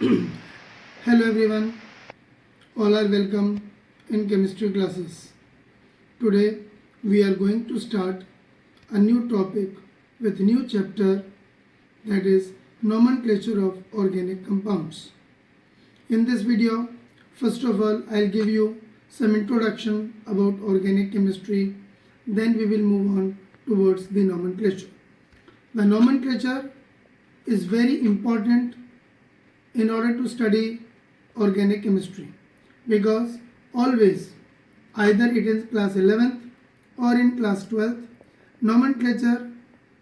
Hello everyone, all are welcome in chemistry classes. Today we are going to start a new topic with new chapter, that is nomenclature of organic compounds. In this video, first of all I'll give you some introduction about organic chemistry, then we will move on towards the nomenclature. The nomenclature is very important in order to study organic chemistry, because always, either it is class 11th or in class 12th, nomenclature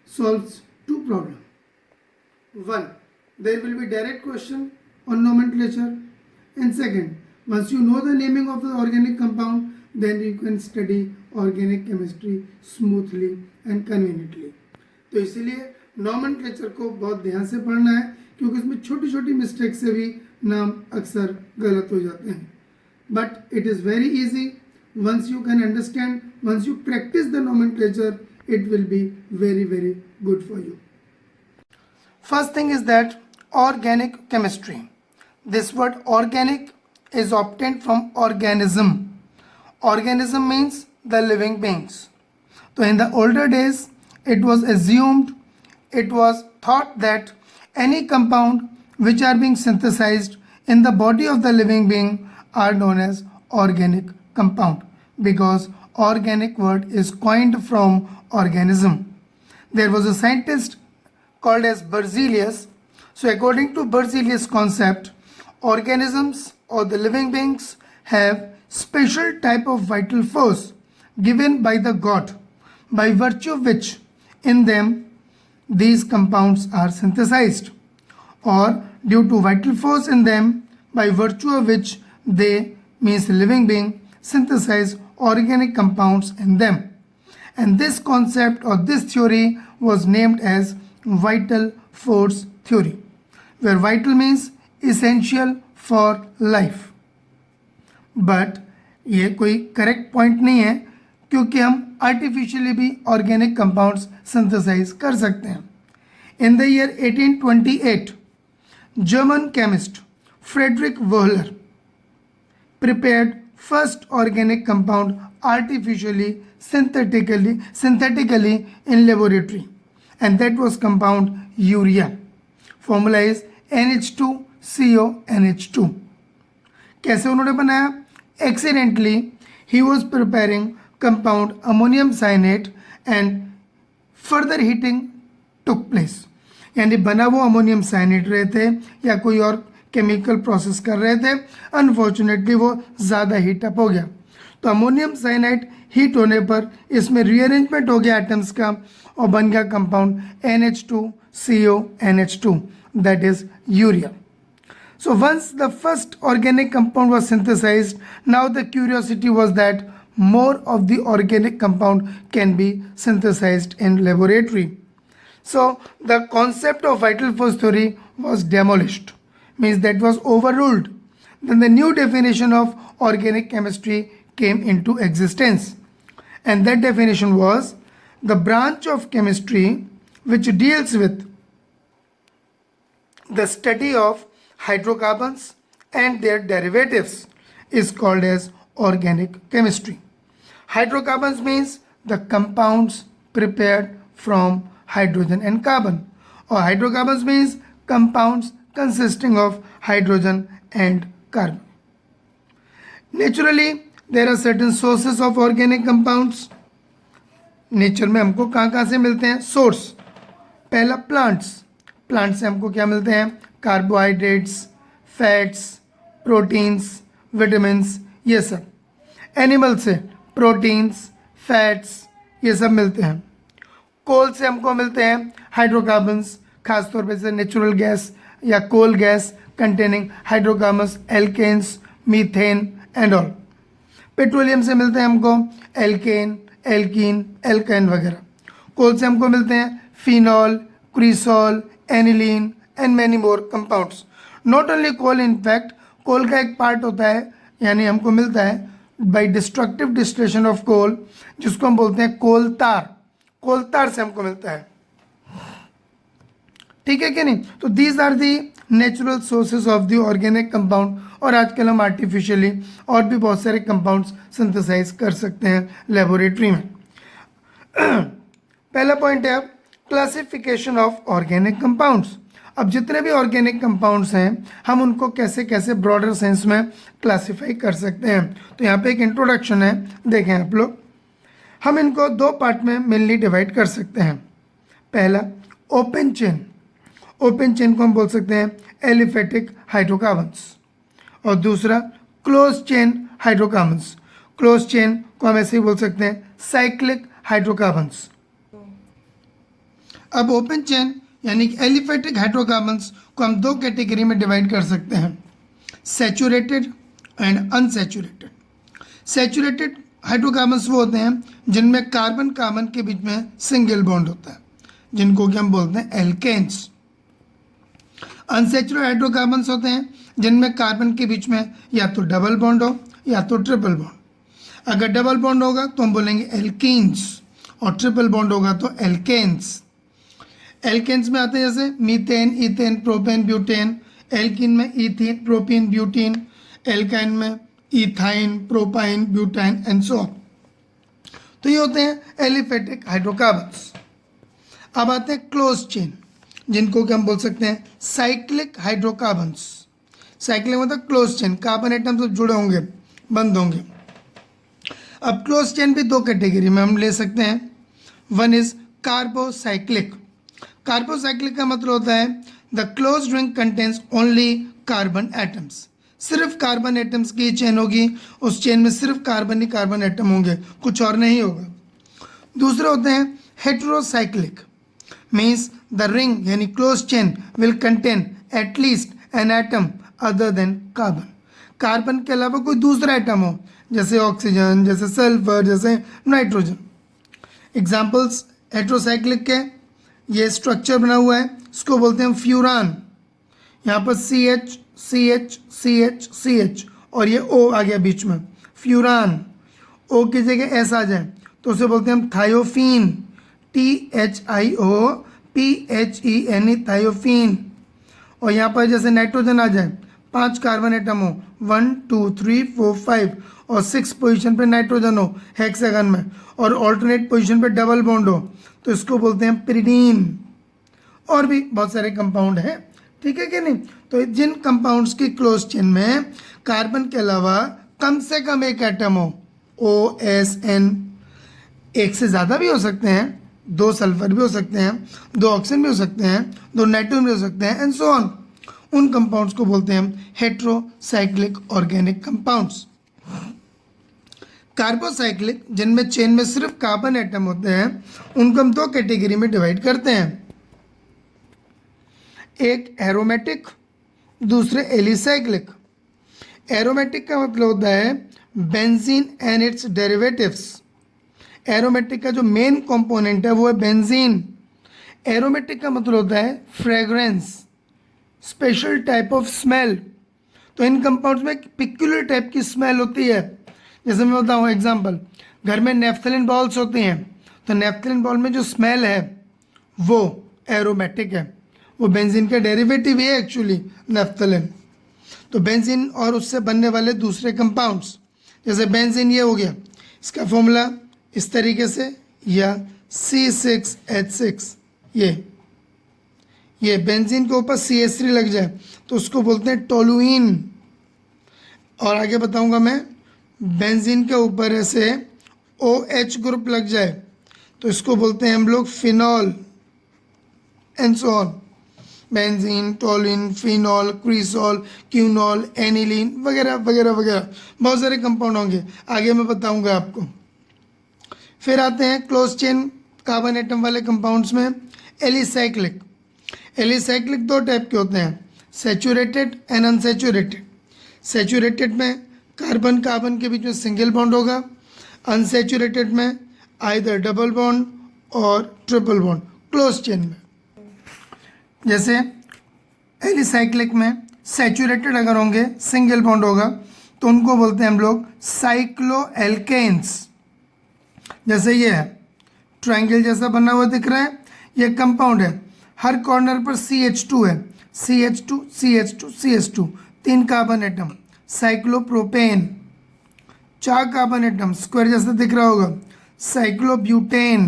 solves two problems. One, there will be direct question on nomenclature, and second, once you know the naming of the organic compound, then you can study organic chemistry smoothly and conveniently. तो इसीलिए nomenclature को बहुत ध्यान से पढ़ना है, क्योंकि इसमें छोटी छोटी मिस्टेक से भी नाम अक्सर गलत हो जाते हैं. But it is very easy. once you can understand, once you practice the nomenclature, it will be very very good for you. First thing is that organic chemistry. This word organic is obtained from organism. Organism means the living beings. So in the older days, it was assumed, it was thought that any compound which are being synthesized in the body of the living being are known as organic compound, because organic word is coined from organism. There was a scientist called as Berzelius. So according to Berzelius concept, organisms or the living beings have special type of vital force given by the God, by virtue of which in them these compounds are synthesized, or due to vital force in them, by virtue of which they, means living being, synthesize organic compounds in them. And this concept or this theory was named as vital force theory, where vital means essential for life. But ये कोई correct point नहीं है, क्योंकि हम artificially भी organic compounds synthesise कर सकते हैं. In the year 1828, German chemist Friedrich Wohler prepared first organic compound artificially, synthetically in laboratory, and that was compound urea. Formula is NH2CONH2. कैसे उन्होंने बनाया? Accidentally he was preparing compound ammonium cyanate and further heating took place. यानी बना वो ammonium साइनेट रहे थे या कोई और केमिकल प्रोसेस कर रहे थे, अनफॉर्चुनेटली वो ज़्यादा हीट अप हो गया. तो अमोनियम साइनाइड हीट होने पर इसमें रीअरेंजमेंट हो गया एटम्स का और बन गया compound NH2CONH2, that is urea. So once the first organic compound was synthesized, now the curiosity was that more of the organic compound can be synthesized in laboratory. So the concept of vital force theory was demolished, means that was overruled. Then the new definition of organic chemistry came into existence, and that definition was the branch of chemistry which deals with the study of hydrocarbons and their derivatives is called as organic chemistry. Hydrocarbons means the compounds prepared from hydrogen and carbon, or hydrocarbons means compounds consisting of hydrogen and carbon. Naturally, there are certain sources of organic compounds. Nature में हमको कहाँ कहाँ से मिलते हैं? Source पहला plants. Plant से हमको क्या मिलते हैं? कार्बोहाइड्रेट्स, फैट्स, प्रोटीन्स, विटामिन्स, ये सब. एनिमल से प्रोटीन्स, फैट्स, ये सब मिलते हैं. कोल से हमको मिलते हैं हाइड्रोकार्बन्स, खासतौर पे जैसे नेचुरल गैस या coal gas containing hydrocarbons, alkenes, methane and all. Petroleum से मिलते हैं हमको एल्केन, एल्कीन, एल्काइन वगैरह. कोल से हमको मिलते हैं phenol, cresol, aniline and many more compounds. Not only coal, in fact coal का एक पार्ट होता है, यानी हमको मिलता है by destructive distillation of coal, जिसको हम बोलते हैं कोल तार. कोल तार से हमको मिलता है. ठीक है कि नहीं? तो these are the natural sources of the organic compound, और आजकल हम आर्टिफिशियली और भी बहुत सारे कंपाउंड्स सिंथेसाइज कर सकते हैं लेबोरेटरी में। पहला पॉइंट है क्लासिफिकेशन ऑफ ऑर्गेनिक कंपाउंड्स। अब जितने भी ऑर्गेनिक कंपाउंड्स हैं हम उनको कैसे कैसे ब्रॉडर सेंस में क्लासिफाई कर सकते हैं। तो यहाँ पे एक इंट्रोडक्शन है, देखें आप लोग। हम इनको दो पार्ट में मेनली डिवाइड कर सकते हैं। पहला ओपन चेन, ओपन चेन को हम बोल सकते हैं एलिफेटिक हाइड्रोकार्बन्स, और दूसरा close chain hydrocarbons. Close chain को हम ऐसे ही बोल सकते हैं साइक्लिक हाइड्रोकार्बन्स। अब ओपन चेन यानी कि एलिफेटिक हाइड्रोकार्बन्स को हम दो कैटेगरी में डिवाइड कर सकते हैं, saturated and unsaturated. Saturated hydrocarbons वो होते हैं जिनमें कार्बन कार्बन के बीच में सिंगल बॉन्ड होता है, जिनको कि हम बोलते हैं एल्केन्स। अनसैचुरेटेड हाइड्रोकार्बन्स होते हैं जिनमें कार्बन के बीच में या तो डबल बॉन्ड हो या तो ट्रिपल बॉन्ड। अगर डबल बॉन्ड होगा तो हम बोलेंगे एल्कीन्स, और ट्रिपल बॉन्ड होगा तो एल्केन्स। एल्केन्स में आते हैं जैसे methane, ethane, propane, butane. Alkene में इथीन, प्रोपीन, ब्यूटीन। एल्काइन में ethyne, propyne, butyne and so on. तो ये होते हैं एलिफेटिक हाइड्रोकार्बन्स। अब आते हैं क्लोज चेन, जिनको कि हम बोल सकते हैं साइक्लिक हाइड्रोकार्बन्स। साइक्लिक मतलब क्लोज चेन, कार्बन एटम सब जुड़े होंगे, बंद होंगे। अब क्लोज चेन भी दो कैटेगरी में हम ले सकते हैं। One is carbocyclic. कार्बोसाइक्लिक का मतलब होता है the close ring contains only carbon atoms. सिर्फ कार्बन एटम्स की चेन होगी, उस चेन में सिर्फ कार्बन ही कार्बन एटम होंगे, कुछ और नहीं होगा। दूसरे होते हैं हेटेरोसाइक्लिक, मीन्स द रिंग यानी close chain will contain at least an atom other than carbon. Carbon के अलावा कोई दूसरा एटम हो, जैसे ऑक्सीजन, जैसे सल्फर, जैसे नाइट्रोजन। एग्जाम्पल्स हेटेरोसाइक्लिक के, ये स्ट्रक्चर बना हुआ है, इसको बोलते हैं फ्यूरान। यहाँ पर CH CH CH CH और ये O आ गया बीच में, फ्यूरान। O की जगह S आ जाए तो उसे बोलते हैं हम थायोफीन, THIOPHENE, थायोफीन। और यहाँ पर जैसे नाइट्रोजन आ जाए, 5 कार्बन एटम हो, 1 2 3 4 5, और 6 पोजीशन पे नाइट्रोजन हो हेक्सागन में, और ऑल्टरनेट पोजीशन पे डबल बॉन्ड हो, तो इसको बोलते हैं पिरिडीन। और भी बहुत सारे कंपाउंड हैं, ठीक है कि नहीं। तो जिन कंपाउंड्स की क्लोज चेन में कार्बन के अलावा कम से कम एक एटम हो, OSN, एक से ज़्यादा भी हो सकते हैं, 2 सल्फर भी हो सकते हैं, 2 ऑक्सीजन भी हो सकते हैं, 2 नाइट्रोजन भी हो सकते हैं एंड सो ऑन, उन कंपाउंड्स को बोलते हैं हम हेटेरोसाइक्लिक ऑर्गेनिक कंपाउंड्स। कार्बोसाइक्लिक, जिनमें चेन में सिर्फ कार्बन एटम होते हैं, उनको हम दो कैटेगरी में डिवाइड करते हैं, एक एरोमेटिक, दूसरे एलिसाइक्लिक। एरोमेटिक का मतलब होता है benzene and it's derivatives. Aromatic का जो मेन कंपोनेंट है वो है बेंजीन। एरोमेटिक का मतलब होता है fragrance, special type of smell. तो इन कंपाउंड्स में एक पिक्युलर टाइप की स्मेल होती है। जैसे मैं बताऊँ एग्जांपल, घर में नेफ्थलीन बॉल्स होती हैं, तो नेफ्थलीन बॉल में जो स्मेल है वो एरोमेटिक है, वो बेंजीन का डेरिवेटिव है एक्चुअली नेफ्थलीन। तो बेंजीन और उससे बनने वाले दूसरे कंपाउंड्स, जैसे बेंजीन ये हो गया, इसका फॉर्मूला इस तरीके से, या C6H6, ये बेंजीन के ऊपर CH3 लग जाए तो उसको बोलते हैं टोलुइन। और आगे बताऊंगा मैं, बेंजीन के ऊपर ऐसे OH ग्रुप लग जाए तो इसको बोलते हैं हम लोग phenol and so on. Benzene, toluene, phenol, cresol, quinol, aniline वगैरह वगैरह वगैरह बहुत सारे कंपाउंड होंगे, आगे मैं बताऊंगा आपको। फिर आते हैं क्लोज चेन कार्बन एटम वाले कंपाउंड्स में एलिसाइक्लिक। एलिसाइक्लिक दो टाइप के होते हैं, सैचुरेटेड एंड अनसैचुरेटेड। सैचुरेटेड में कार्बन कार्बन के बीच में सिंगल बॉन्ड होगा, अनसैचुरेटेड में आइदर डबल बॉन्ड और ट्रिपल बॉन्ड क्लोज चेन में। जैसे एलिसाइक्लिक में सैचुरेटेड अगर होंगे, सिंगल बॉन्ड होगा, तो उनको बोलते हैं हम लोग साइक्लोएल्केन्स। जैसे ये है, ट्रायंगल जैसा बना हुआ दिख रहा है, ये कंपाउंड है, हर कॉर्नर पर CH2 है, CH2 CH2 CH2 3 carbon atom, cyclopropane 4 carbon atom, square जैसा दिख रहा होगा, cyclobutane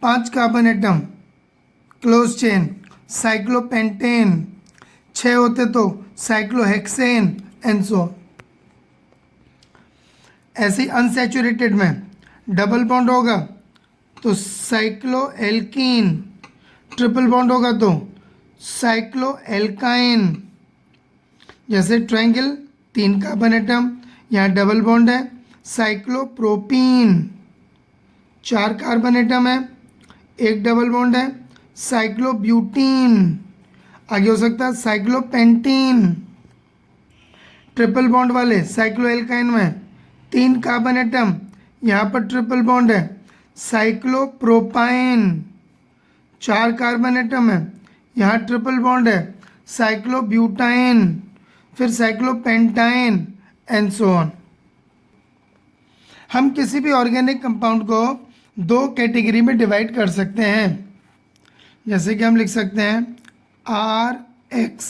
5 carbon atom, close chain, cyclopentane 6 होते तो साइक्लोहेक्सेन एंड सो। ऐसे ही अनसैचुरेटेड में डबल बॉन्ड होगा तो साइक्लोएल्कीन, ट्रिपल बॉन्ड होगा तो साइक्लोएल्काइन। जैसे ट्रायंगल 3 कार्बन एटम, यहाँ डबल बॉन्ड है, साइक्लोप्रोपीन 4 कार्बन एटम है, एक डबल बॉन्ड है, साइक्लोब्यूटीन। आगे हो सकता है साइक्लोपेंटीन। ट्रिपल बॉन्ड वाले साइक्लोएल्काइन में 3 कार्बन एटम, यहाँ पर ट्रिपल बॉन्ड है, साइक्लोप्रोपाइन 4 कार्बन एटम है, यहाँ ट्रिपल बॉन्ड है, साइक्लोब्यूटाइन, फिर साइक्लोपेंटाइन एंड सो ऑन। हम किसी भी ऑर्गेनिक कंपाउंड को 2 कैटेगरी में डिवाइड कर सकते हैं। जैसे कि हम लिख सकते हैं RX।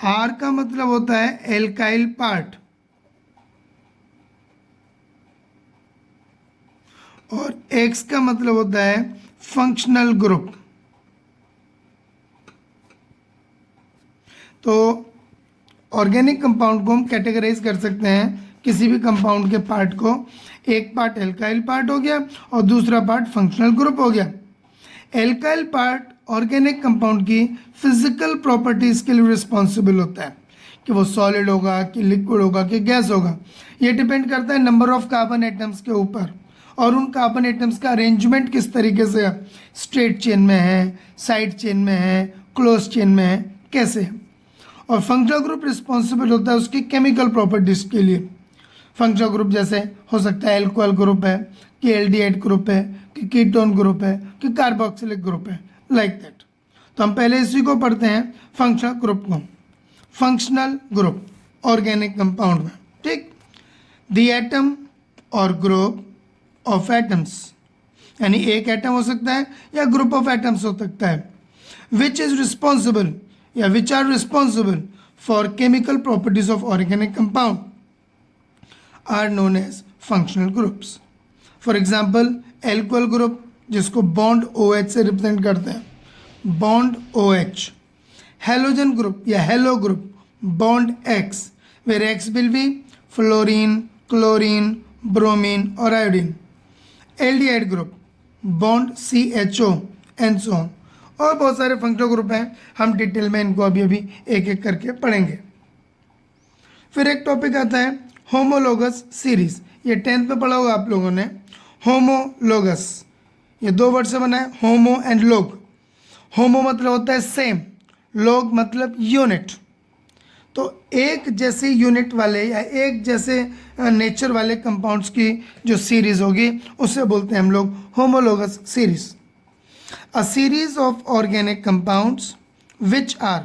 R का मतलब होता है एल्काइल पार्ट और X का मतलब होता है फंक्शनल ग्रुप। तो ऑर्गेनिक कंपाउंड को हम कैटेगराइज कर सकते हैं, किसी भी कंपाउंड के पार्ट को, एक पार्ट एल्काइल पार्ट हो गया और दूसरा पार्ट फंक्शनल ग्रुप हो गया। एल्काइल पार्ट ऑर्गेनिक कंपाउंड की फिजिकल प्रॉपर्टीज के लिए रिस्पॉन्सिबल होता है कि वो सॉलिड होगा कि लिक्विड होगा कि गैस होगा। ये डिपेंड करता है नंबर ऑफ कार्बन एटम्स के ऊपर और उन कार्बन एटम्स का अरेंजमेंट किस तरीके से है, स्ट्रेट चेन में है, साइड चेन में है, क्लोज चेन में है, कैसे है। और फंक्शनल ग्रुप रिस्पॉन्सिबल होता है उसकी केमिकल प्रॉपर्टीज के लिए। फंक्शनल ग्रुप जैसे हो सकता है एल्कोहल ग्रुप है कि एल्डिहाइड ग्रुप है कि कीटोन ग्रुप है कि कार्बोक्सिलिक ग्रुप है, लाइक दैट। तो हम पहले इसी को पढ़ते हैं फंक्शनल ग्रुप को। फंक्शनल ग्रुप ऑर्गेनिक कंपाउंड में, ठीक, द एटम और ग्रुप ऑफ एटम्स, यानी एक एटम हो सकता है या ग्रुप ऑफ एटम्स हो सकता है, विच इज रिस्पॉन्सिबल या which are responsible for chemical properties of organic compound are known as functional groups. For example alcohol group जिसको बॉन्ड OH से रिप्रेजेंट करते हैं, बॉन्ड OH। हेलोजन ग्रुप या halo group bond X, where X will be fluorine, chlorine, bromine और iodine. Aldehyde group bond CHO and so on. और बहुत सारे functional group हैं, हम डिटेल में इनको अभी अभी एक एक करके पढ़ेंगे। फिर एक टॉपिक आता है होमोलोगस सीरीज। ये 10th में पढ़ा होगा आप लोगों ने। होमोलोगस ये 2 वर्ड से बना है, होमो एंड लोग। होमो मतलब होता है सेम, लोग मतलब यूनिट। तो एक जैसे यूनिट वाले या एक जैसे नेचर वाले कंपाउंड्स की जो सीरीज होगी उसे बोलते हैं हम लोग homologous series. A series of organic compounds which are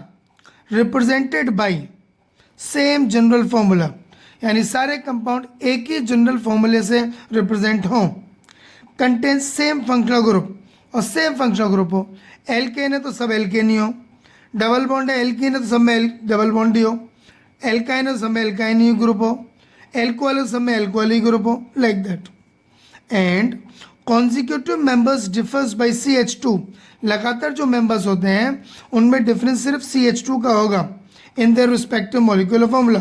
represented by same general formula, यानी सारे कंपाउंड एक ही जनरल फॉर्मूले से रिप्रेजेंट हों, कंटेन सेम फंक्शनल ग्रुप और सेम फंक्शनल ग्रुप हो। एल्केन है तो सब एल्केन ही हो, डबल बॉन्ड है एल्कीन है तो सब में डबल बॉन्ड ही हो, एल्काइन है तो सब में एल्काइन ही ग्रुप हो, एल्कोहल है तो सब में एल्कोहल ही ग्रुप हो, like that. And consecutive members differs by CH2। लगातार जो मेंबर्स होते हैं उनमें डिफरेंस सिर्फ CH2 का होगा in their respective molecular formula.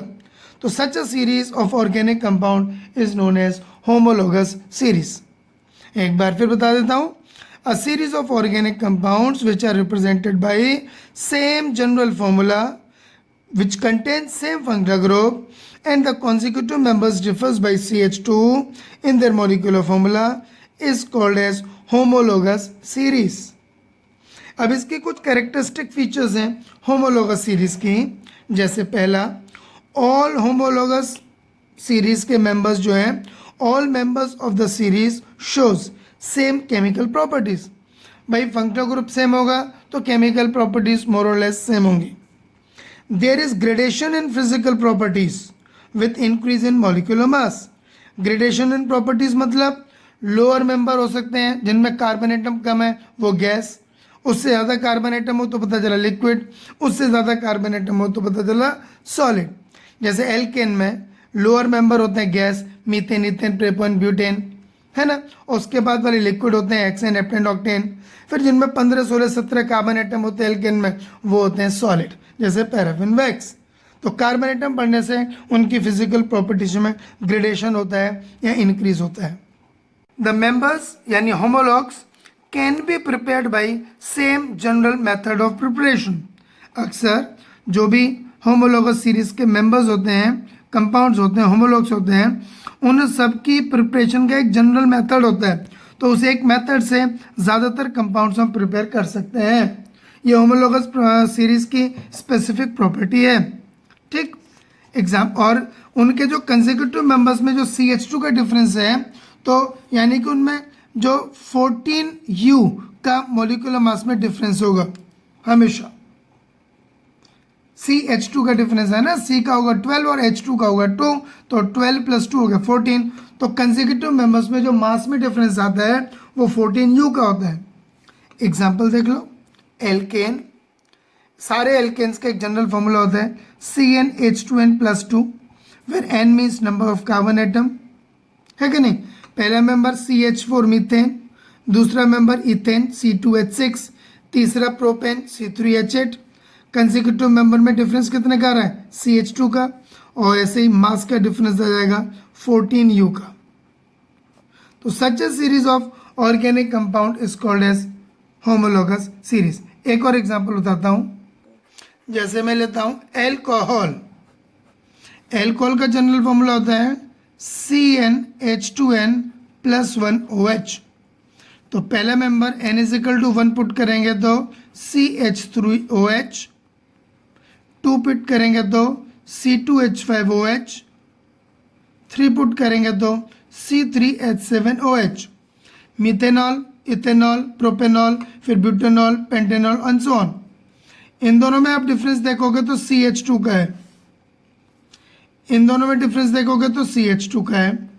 तो such a series of organic compound is known as homologous series. एक बार फिर बता देता हूँ, a series of organic compounds which are represented by same general formula which contains same functional group and the consecutive members differs by CH2 in their molecular formula is called as homologous series। अब इसकी कुछ characteristic features हैं homologous series की। जैसे पहला, all homologous series के members जो हैं, all members of the series shows same chemical properties. भाई फंक्शनल ग्रुप सेम होगा तो केमिकल प्रॉपर्टीज मोर और लेस सेम होंगी। There is gradation in physical properties with increase in molecular mass. Gradation in properties मतलब lower member हो सकते हैं जिनमें कार्बन एटम कम है, वो गैस, उससे ज़्यादा कार्बन एटम हो तो पता चला लिक्विड, उससे ज़्यादा कार्बन एटम हो तो पता चला सॉलिड। जैसे एल्केन में लोअर मेंबर होते हैं gas, methane, ethane, propane, butane, है ना। उसके बाद वाले लिक्विड होते हैं हेक्सेन, हेप्टेन, ऑक्टेन। फिर जिनमें 15, 16, 17 कार्बन एटम होते हैं एल्केन में, वो होते हैं सॉलिड, जैसे पैराफिन, वैक्स। तो कार्बन एटम बढ़ने से उनकी फिजिकल प्रॉपर्टीज में ग्रेडेशन होता है या इंक्रीज होता है। द मेंबर्स यानी homologs can be prepared by same general method of preparation. अक्सर जो भी होमोलॉगस सीरीज के मेंबर्स होते हैं, कंपाउंड्स होते हैं, होमोलॉग्स होते हैं, उन सब की प्रिपरेशन का एक जनरल मेथड होता है। तो उस एक मेथड से ज़्यादातर कंपाउंड्स हम प्रिपेयर कर सकते हैं। ये होमोलॉगस सीरीज की स्पेसिफिक प्रॉपर्टी है, ठीक। और उनके जो कंसेक्यूटिव मेंबर्स में जो CH2 का डिफरेंस है, तो यानी कि उनमें जो 14U का मॉलिक्यूलर मास में डिफरेंस होगा हमेशा। CH2 का डिफरेंस है ना, C का होगा 12 और H2 का होगा 2, तो 12 + 2 हो गया 14। तो कंसेक्यूटिव मेंबर्स में जो मास में डिफरेंस आता है वो 14U का होता है। एग्जाम्पल देख लो, एल्केन, सारे एल्केन्स का एक जनरल फॉर्मूला होता है CnH2n+2, where N means number of carbon atom, है कि नहीं। पहला मेंबर CH4 मीथेन, दूसरा मेंबर इथेन C2H6, तीसरा प्रोपेन C3H8। कंसेक्यूटिव मेंबर में डिफरेंस कितने का आ रहा है, CH2 का, और ऐसे ही मास का डिफरेंस आ जाएगा 14U का। तो such a series of organic compound is called as homologous series. एक और एग्जांपल बताता हूं, जैसे मैं लेता हूं एल्कोहल। एल्कोहल का जनरल फॉर्मूला होता है CnH2n+1OH। तो पहला मेंबर N = 1 पुट करेंगे तो CH3OH, 2 पुट करेंगे तो C2H5OH, 3 पुट करेंगे तो C3H7OH। मिथेनॉल, इथेनॉल, प्रोपेनॉल, फिर butanol, pentanol and so on. इन दोनों में आप डिफरेंस देखोगे तो CH2 का है, इन दोनों में डिफरेंस देखोगे तो CH2 का है,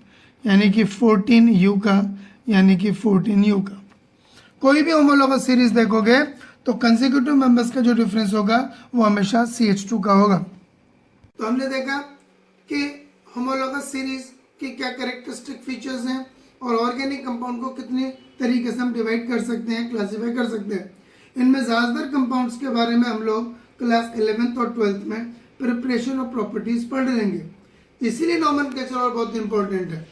यानी कि 14U का, यानी कि 14U का। कोई भी होमोलॉगस सीरीज देखोगे तो कंसेक्यूटिव मेंबर्स का जो डिफरेंस होगा वो हमेशा CH2 का होगा। तो हमने देखा कि होमोलॉगस सीरीज के क्या कैरेक्टरिस्टिक फीचर्स हैं और ऑर्गेनिक कंपाउंड को कितने तरीके से हम डिवाइड कर सकते हैं, क्लासीफाई कर सकते हैं। इनमें ज़्यादातर कंपाउंड्स के बारे में हम लोग क्लास 11th और 12th में प्रिपरेशन और प्रॉपर्टीज पढ़ लेंगे, इसीलिए नॉमेनक्लेचर और बहुत इंपॉर्टेंट है।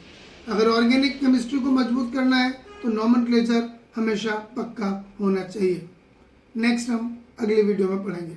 अगर ऑर्गेनिक केमिस्ट्री को मजबूत करना है तो नॉमेनक्लेचर हमेशा पक्का होना चाहिए। नेक्स्ट हम अगली वीडियो में पढ़ेंगे।